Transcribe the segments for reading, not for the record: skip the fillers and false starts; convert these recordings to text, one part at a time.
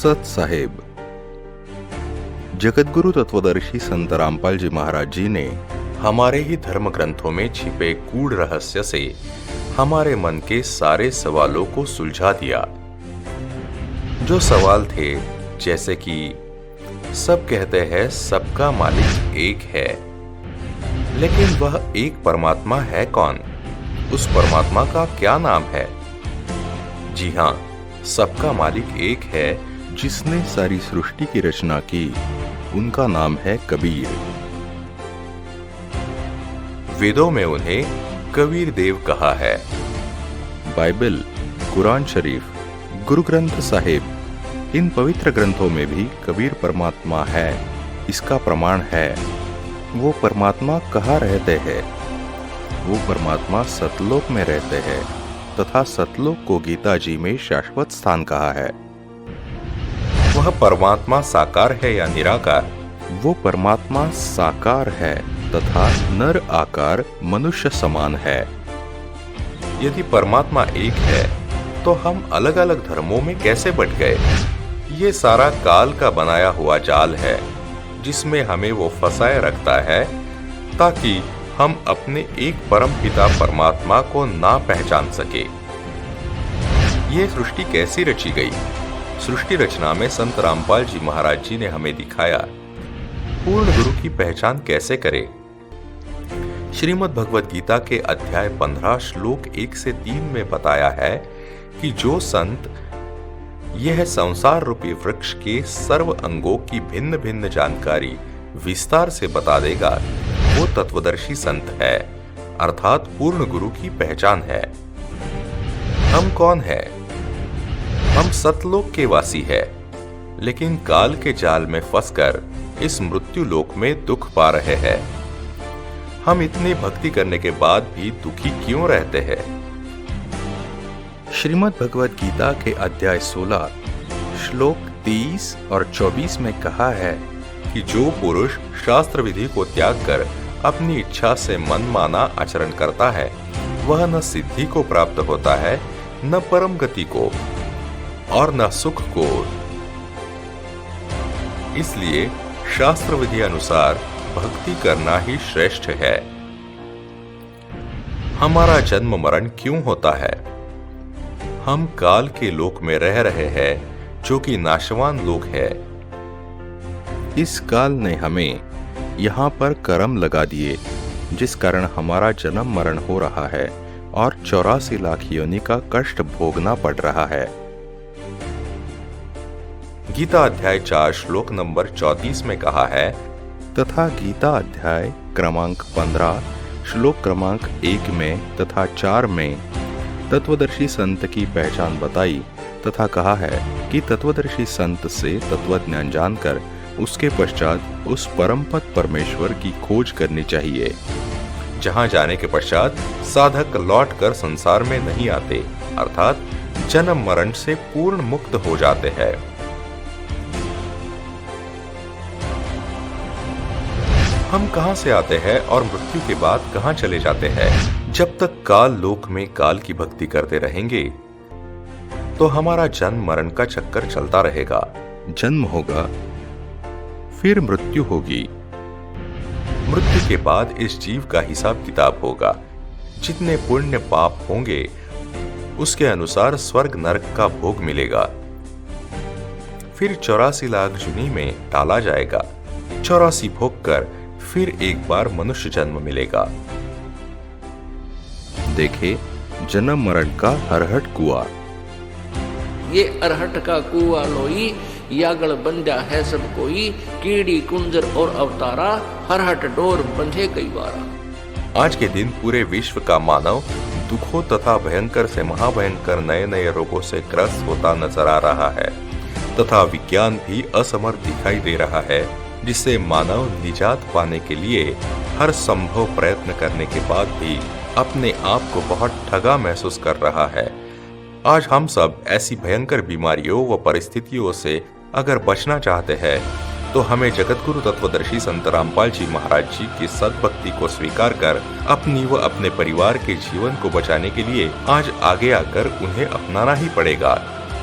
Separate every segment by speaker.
Speaker 1: सत साहेब। जगतगुरु तत्वदर्शी संत रामपाल जी महाराज जी ने हमारे ही धर्म ग्रंथों में छिपे गूढ़ रहस्य से हमारे मन के सारे सवालों को सुलझा दिया। जो सवाल थे जैसे कि सब कहते हैं सबका मालिक एक है, लेकिन वह एक परमात्मा है कौन? उस परमात्मा का क्या नाम है? जी हाँ, सबका मालिक एक है जिसने सारी सृष्टि की रचना की। उनका नाम है कबीर। वेदों में उन्हें कबीर देव कहा है। बाइबल, कुरान शरीफ, गुरु ग्रंथ साहिब, इन पवित्र ग्रंथों में भी कबीर परमात्मा है, इसका प्रमाण है। वो परमात्मा कहाँ रहते हैं? वो परमात्मा सतलोक में रहते हैं तथा सतलोक को गीता जी में शाश्वत स्थान कहा है। वह परमात्मा साकार है या निराकार? वो परमात्मा साकार है तथा नर आकार मनुष्य समान है। यदि परमात्मा एक है तो हम अलग अलग धर्मों में कैसे बट गए? ये सारा काल का बनाया हुआ जाल है जिसमें हमें वो फंसाए रखता है ताकि हम अपने एक परम पिता परमात्मा को ना पहचान सके। ये सृष्टि कैसी रची गई? सृष्टि रचना में संत रामपाल जी महाराज जी ने हमें दिखाया पूर्ण गुरु की पहचान कैसे करें। श्रीमद् भगवद गीता के अध्याय 15 श्लोक 1 से 3 में बताया है कि जो संत यह संसार रूपी वृक्ष के सर्व अंगों की भिन्न भिन्न जानकारी विस्तार से बता देगा, वो तत्वदर्शी संत है, अर्थात पूर्ण गुरु की पहचान है। हम कौन है? हम सतलोक के वासी है, लेकिन काल के जाल में फंसकर इस मृत्यु लोक में दुख पा रहे हैं। हम इतनी भक्ति करने के बाद भी दुखी क्यों रहते हैं? श्रीमद् भगवद गीता के अध्याय 16 श्लोक 30 और 24 में कहा है कि जो पुरुष शास्त्र विधि को त्याग कर अपनी इच्छा से मनमाना आचरण करता है, वह न सिद्धि को प्राप्त होता है, न परम गति को और न सुख को। इसलिए शास्त्र विधि अनुसार भक्ति करना ही श्रेष्ठ है। हमारा जन्म मरण क्यों होता है? हम काल के लोक में रह रहे हैं जो कि नाशवान लोक है। इस काल ने हमें यहाँ पर कर्म लगा दिए, जिस कारण हमारा जन्म मरण हो रहा है और 84 लाख योनि का कष्ट भोगना पड़ रहा है। गीता अध्याय 4 श्लोक नंबर 34 में कहा है, तथा गीता अध्याय क्रमांक 15 श्लोक क्रमांक 1 में तथा 4 में तत्वदर्शी संत की पहचान बताई तथा कहा है कि तत्वदर्शी संत से तत्वज्ञान जानकर उसके पश्चात उस परम पद परमेश्वर की खोज करनी चाहिए, जहां जाने के पश्चात साधक लौटकर संसार में नहीं आते, अर्थात जन्म मरण से पूर्ण मुक्त हो जाते हैं। हम कहां से आते हैं और मृत्यु के बाद कहां चले जाते हैं? जब तक काल लोक में काल की भक्ति करते रहेंगे तो हमारा जन्म मरण का चक्कर चलता रहेगा। जन्म होगा, फिर मृत्यु होगी। मृत्यु के बाद इस जीव का हिसाब किताब होगा। जितने पुण्य पाप होंगे उसके अनुसार स्वर्ग नरक का भोग मिलेगा। फिर 84 लाख जुनी में डाला जाएगा। 84 भोग कर फिर एक बार मनुष्य जन्म मिलेगा। देखे जन्म मरण का हरहट कुआं।
Speaker 2: ये अरहट का कुआं लोई, यागल बंधा है सब कोई, कीड़ी कुंजर और अवतारा, हरहट डोर बंधे कई बारा।
Speaker 1: आज के दिन पूरे विश्व का मानव दुखों तथा भयंकर से महाभयंकर नए नए रोगों से ग्रस्त होता नजर आ रहा है तथा विज्ञान भी असमर्थ दिखाई दे रहा है, जिससे मानव निजात पाने के लिए हर संभव प्रयत्न करने के बाद भी अपने आप को बहुत ठगा महसूस कर रहा है। आज हम सब ऐसी भयंकर बीमारियों व परिस्थितियों से अगर बचना चाहते हैं तो हमें जगतगुरु तत्वदर्शी संत रामपाल जी महाराज जी की सद्भक्ति को स्वीकार कर अपनी व अपने परिवार के जीवन को बचाने के लिए आज आगे आकर उन्हें अपनाना ही पड़ेगा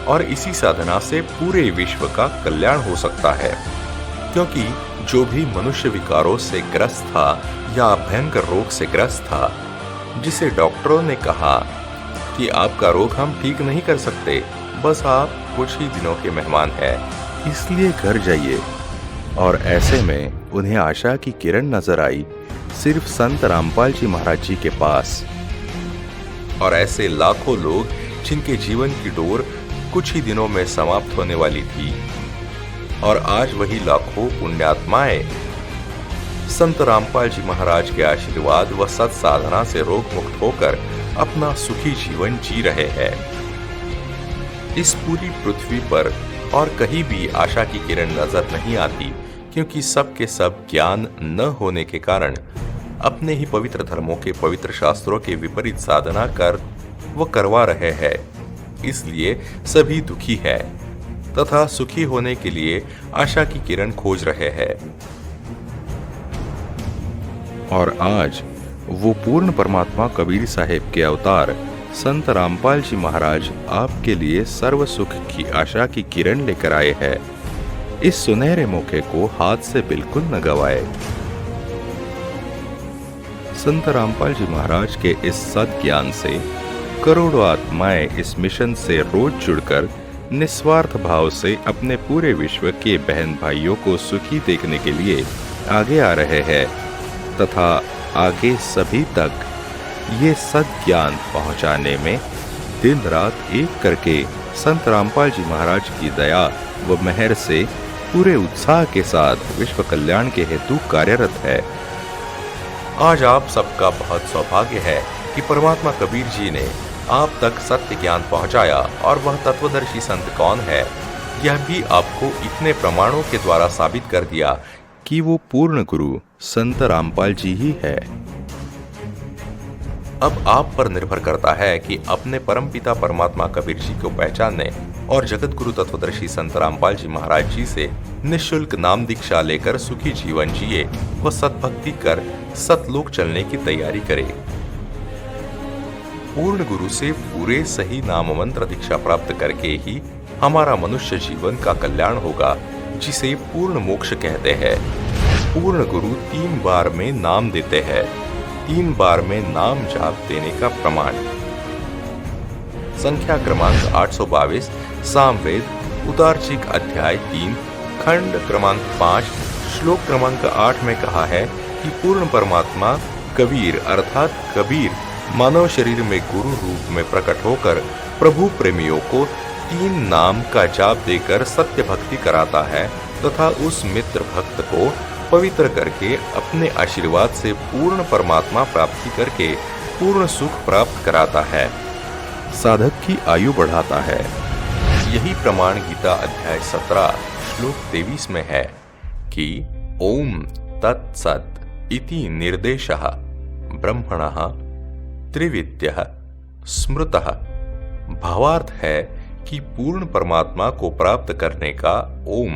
Speaker 1: और इसी साधना से पूरे विश्व का कल्याण हो सकता है, क्योंकि जो भी मनुष्य विकारों से ग्रस्त था या भयंकर रोग से ग्रस्त था, जिसे डॉक्टरों ने कहा कि आपका रोग हम ठीक नहीं कर सकते, बस आप कुछ ही दिनों के मेहमान हैं, इसलिए घर जाइए। और ऐसे में उन्हें आशा की किरण नजर आई सिर्फ संत रामपाल जी महाराज जी के पास। और ऐसे लाखों लोग जिनके जीवन की डोर कुछ ही दिनों में समाप्त होने वाली थी, और आज वही लाखों पुण्यात्माएं संत रामपाल जी महाराज के आशीर्वाद व सत साधना से रोग मुक्त होकर अपना सुखी जीवन जी रहे हैं। इस पूरी पृथ्वी पर और कहीं भी आशा की किरण नजर नहीं आती, क्योंकि सब के सब ज्ञान न होने के कारण अपने ही पवित्र धर्मों के पवित्र शास्त्रों के विपरीत साधना कर वो करवा रहे हैं। इसलिए सभी दुखी है तथा सुखी होने के लिए आशा की किरण खोज रहे हैं। और आज वो पूर्ण परमात्मा कबीर साहेब के अवतार संत रामपाल जी महाराज आपके लिए सर्व सुख की आशा की किरण लेकर आए हैं। इस सुनहरे मौके को हाथ से बिल्कुल न गवाए। संत रामपाल जी महाराज के इस सद ज्ञान से करोड़ों आत्माएं इस मिशन से रोज जुड़कर निस्वार्थ भाव से अपने पूरे विश्व के बहन भाइयों को सुखी देखने के लिए आगे आ रहे हैं, तथा आगे सभी तक ये सद ज्ञान पहुंचाने में दिन रात एक करके संत रामपाल जी महाराज की दया व मेहर से पूरे उत्साह के साथ विश्व कल्याण के हेतु कार्यरत है। आज आप सबका बहुत सौभाग्य है कि परमात्मा कबीर जी ने आप तक सत्य ज्ञान पहुंचाया, और वह तत्वदर्शी संत कौन है यह भी आपको इतने प्रमाणों के द्वारा साबित कर दिया कि वो पूर्ण गुरु संत रामपाल जी ही है। अब आप पर निर्भर करता है कि अपने परमपिता परमात्मा कबीर जी को पहचानने और जगत गुरु तत्वदर्शी संत रामपाल जी महाराज जी से निःशुल्क नाम दीक्षा लेकर सुखी जीवन जिए व सतभक्ति कर सतलोक चलने की तैयारी करे। पूर्ण गुरु से पूरे सही नाम मंत्र दीक्षा प्राप्त करके ही हमारा मनुष्य जीवन का कल्याण होगा, जिसे पूर्ण मोक्ष कहते हैं। पूर्ण गुरु 3 बार में नाम देते हैं। 3 बार में नाम जाप देने का प्रमाण। संख्या क्रमांक 822, सामवेद उतारचिक अध्याय 3, खंड क्रमांक 5, श्लोक क्रमांक 8 में कहा है कि पूर्ण परमात्मा कबीर अर्थात कबीर मानव शरीर में गुरु रूप में प्रकट होकर प्रभु प्रेमियों को 3 नाम का जाप देकर सत्य भक्ति कराता है, तथा उस मित्र भक्त को पवित्र करके अपने आशीर्वाद से पूर्ण परमात्मा प्राप्ति करके पूर्ण सुख प्राप्त कराता है, साधक की आयु बढ़ाता है। यही प्रमाण गीता अध्याय 17 श्लोक 23 में है कि ओम तत्सत् इति निर्देशः ब्रह्मणः त्रिविद्यः स्मृतः। भावार्थ है कि पूर्ण परमात्मा को प्राप्त करने का ओम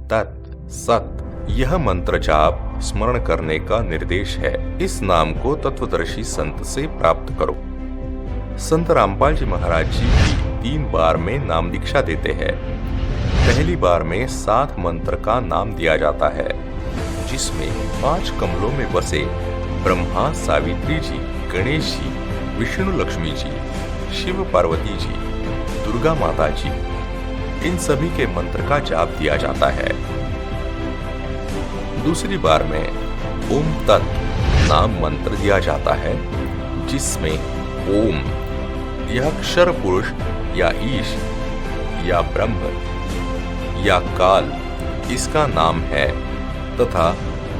Speaker 1: तत् सत यह मंत्र जाप स्मरण करने का निर्देश है। इस नाम को तत्वदर्शी संत से प्राप्त करो। संत रामपाल जी महाराज जी भी 3 बार में नाम दीक्षा देते हैं। पहली बार में 7 मंत्र का नाम दिया जाता है, जिसमें 5 कमलों में बसे ब्रह्मा सावित्री जी, गणेश जी, विष्णु लक्ष्मी जी, शिव पार्वती जी, दुर्गा माता जी, इन सभी के मंत्र का जाप दिया जाता है। दूसरी बार में ओम तत् नाम मंत्र दिया जाता है, जिसमें ओम यह अक्षर पुरुष या ईश या ब्रह्म या काल इसका नाम है, तथा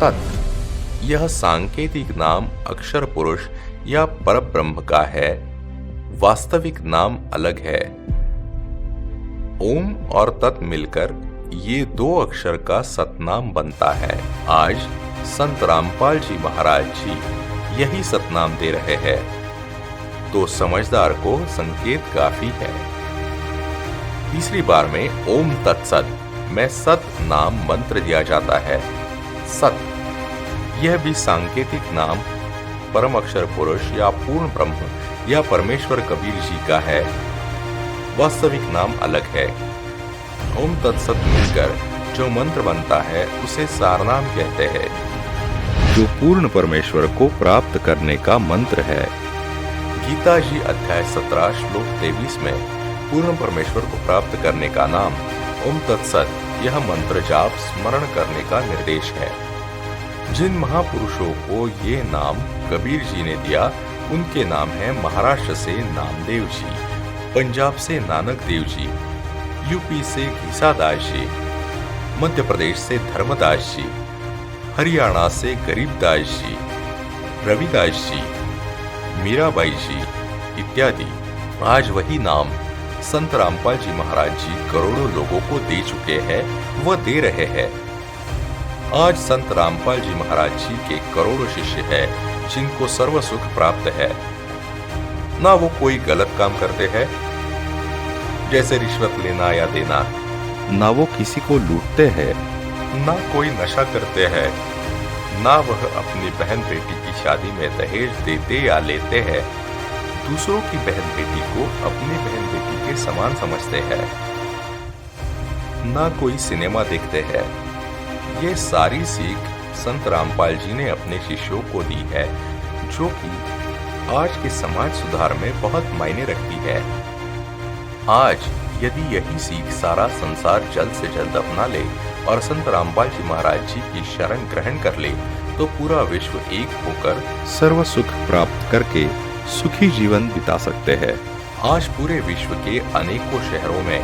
Speaker 1: तत् यह सांकेतिक नाम अक्षर पुरुष या परब्रह्म का है, वास्तविक नाम अलग है। ओम और तत् मिलकर ये 2 अक्षर का सतनाम बनता है। आज संत रामपाल जी महाराज जी यही सतनाम दे रहे हैं, तो समझदार को संकेत काफी है। तीसरी बार में ओम तत्सत में सत नाम मंत्र दिया जाता है। सत यह भी सांकेतिक नाम परम अक्षर पुरुष या पूर्ण ब्रह्म या परमेश्वर कबीर जी का है। वास्तविक नाम अलग है। ओम तत्सत मिलकर जो मंत्र बनता है उसे सारनाम कहते हैं, जो पूर्ण परमेश्वर को प्राप्त करने का मंत्र है। गीता जी अध्याय 17 श्लोक 23 में पूर्ण परमेश्वर को प्राप्त करने का नाम ओम तत्सत, यह मंत्र जाप स्मरण करने का निर्देश है। जिन महापुरुषों को ये नाम कबीर जी ने दिया, उनके नाम है महाराष्ट्र से नामदेव जी, पंजाब से नानक देव जी, यूपी से घीसादास जी, मध्य प्रदेश से धर्मदास जी, हरियाणा से गरीबदास जी, रविदास जी, मीराबाई जी इत्यादि। आज वही नाम संत रामपाल जी महाराज जी करोड़ों लोगों को दे चुके हैं, वह दे रहे हैं। आज संत रामपाल जी महाराज जी के करोड़ों शिष्य हैं जिनको सर्व सुख प्राप्त है। ना वो कोई गलत काम करते हैं जैसे रिश्वत लेना या देना, ना वो किसी को लूटते हैं, ना कोई नशा करते हैं, ना वह अपनी बहन बेटी की शादी में दहेज देते या लेते हैं, दूसरों की बहन बेटी को अपनी बहन बेटी के समान समझते हैं, ना कोई सिनेमा देखते हैं। ये सारी सीख संत रामपाल जी ने अपने शिष्यों को दी है, जो कि आज के समाज सुधार में बहुत मायने रखती है। आज यदि यही सीख सारा संसार जल्द से जल्द अपना ले और संत रामपाल जी महाराज जी की शरण ग्रहण कर ले, तो पूरा विश्व एक होकर सर्व सुख प्राप्त करके सुखी जीवन बिता सकते हैं। आज पूरे विश्व के अनेकों शहरों में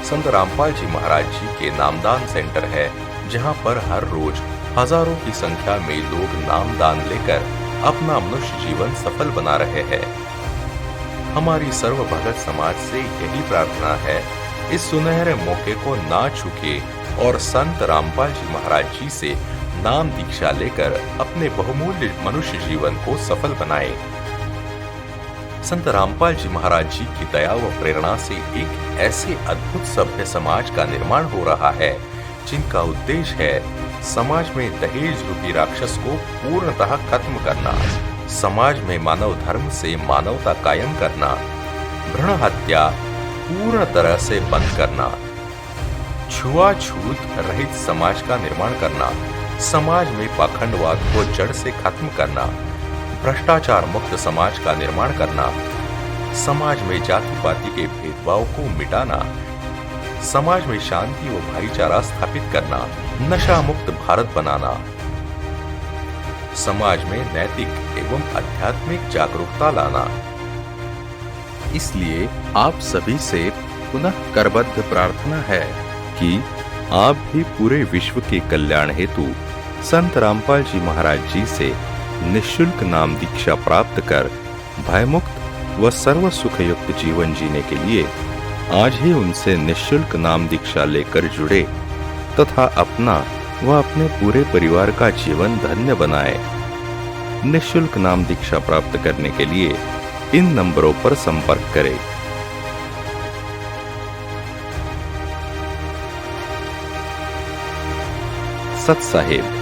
Speaker 1: संत रामपाल जी महाराज जी के नामदान सेंटर है, जहां पर हर रोज हजारों की संख्या में लोग नामदान लेकर अपना मनुष्य जीवन सफल बना रहे हैं। हमारी सर्व भगत समाज से यही प्रार्थना है, इस सुनहरे मौके को ना चूके और संत रामपाल जी महाराज जी से नाम दीक्षा लेकर अपने बहुमूल्य मनुष्य जीवन को सफल बनाए। संत रामपाल जी महाराज जी की दया व प्रेरणा से एक ऐसे अद्भुत सभ्य समाज का निर्माण हो रहा है, जिनका उद्देश्य है समाज में दहेज रूपी राक्षस को पूर्णतः खत्म करना, समाज में मानव धर्म से मानवता कायम करना, भ्रूण हत्या पूर्ण तरह से बंद करना, छुआछूत रहित समाज का निर्माण करना, समाज में पाखंडवाद को जड़ से खत्म करना, भ्रष्टाचार मुक्त समाज का निर्माण करना, समाज में जाति पाति के भेदभाव को मिटाना, समाज में शांति व भाईचारा स्थापित करना, नशा मुक्त भारत बनाना, समाज में नैतिक एवं आध्यात्मिक जागरूकता लाना। इसलिए आप सभी से पुनः करबद्ध प्रार्थना है कि आप भी पूरे विश्व के कल्याण हेतु संत रामपाल जी महाराज जी से निःशुल्क नाम दीक्षा प्राप्त कर भयमुक्त व सर्व सुखयुक्त जीवन जीने के लिए आज ही उनसे निःशुल्क नाम दीक्षा लेकर जुड़े तथा अपना व अपने पूरे परिवार का जीवन धन्य बनाए। निःशुल्क नाम दीक्षा प्राप्त करने के लिए इन नंबरों पर संपर्क करें। सत साहिब